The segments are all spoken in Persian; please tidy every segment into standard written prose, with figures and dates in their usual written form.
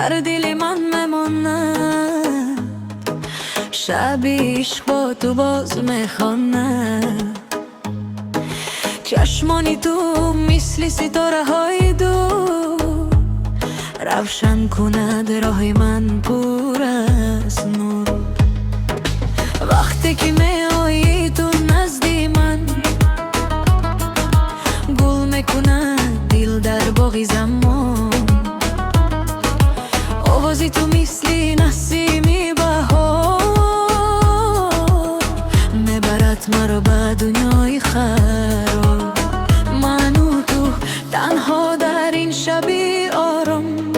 در دل من مماند. شبی عشق با تو باز میخوانه، چشمانی تو مثل ستاره های دور، روشن کند راه من پر از نور. وقتی که می آیی تو نزدی من، گل میکند دل در باغ زمان. آوازی تو مثل نسیمی بهار، میبرد مرا به دنیای خراب. من و تو تنها در این شبی آرام،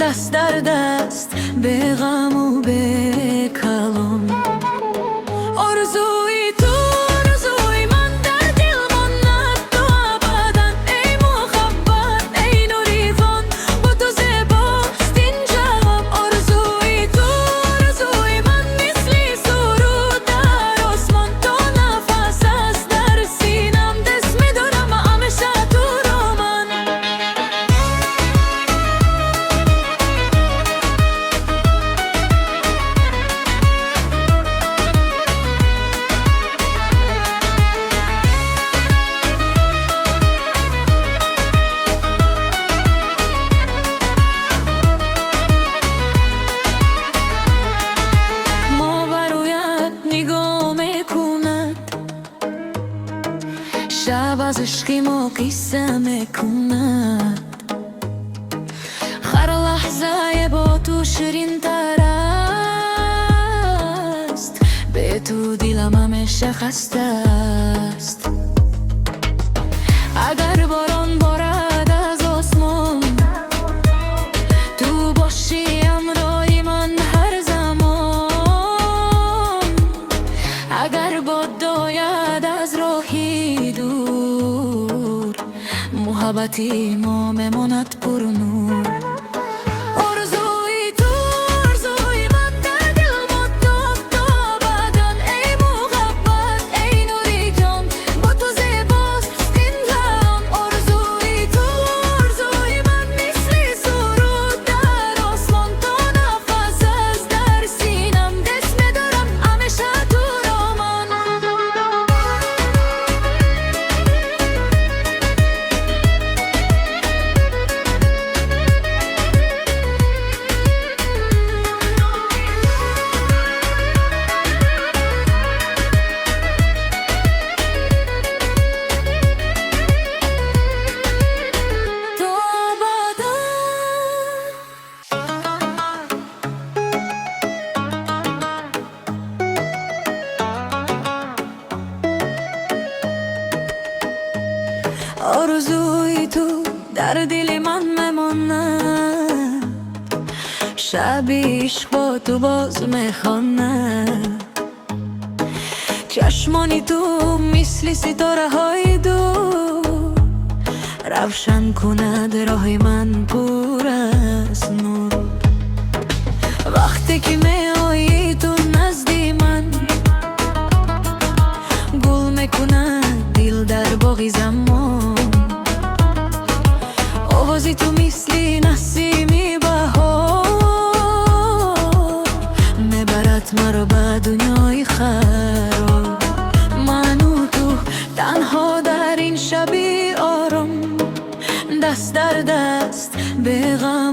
دست در دست به غم و به کلام. آرزوی تو آرزوی من در دل ماند تو ابدا. ای محبت ای نوریوان، با تو زیباست این جهان. آرزوی تو آرزوی من مثل سرود در آسمان. تو نفس است در سینم، دست میدارم همیشه تو رو من. ما برایت نگاه میکند، شب از عشق ما قصه میکند. هر لحظه با تو شیرین تر است، به تو دلم همیشه خسته است. اگر باران بارد از آسمان، تو باشی همراه من هر زمان. اگر باد آید از راهی دور، محبتی ما میماند پر نور. آرزوی تو آرزوی من در دل ماند تو ابدا. ای محبت ای نوری جان، با تو زیباست این جهان. آرزوی تو آرزوی من مثل سرود در آسمان. تو نفس است در سینم، دست میدارم همیشه تو رو من. تو ابدا. آرزوی تو در دل من مماند، شبی عشق با تو باز میخوانه. چشمانی تو مثل ستاره های دور، روشن کند راه من پر از نور. وقتی که می آیی تو نزدی من، گل میکند دل در باغ زمان. آوازی تو مثل نسیمی بهار، میبرد مرا به دنیای خراب. من و تو تنها در این شبی آرام، دست در دست به غم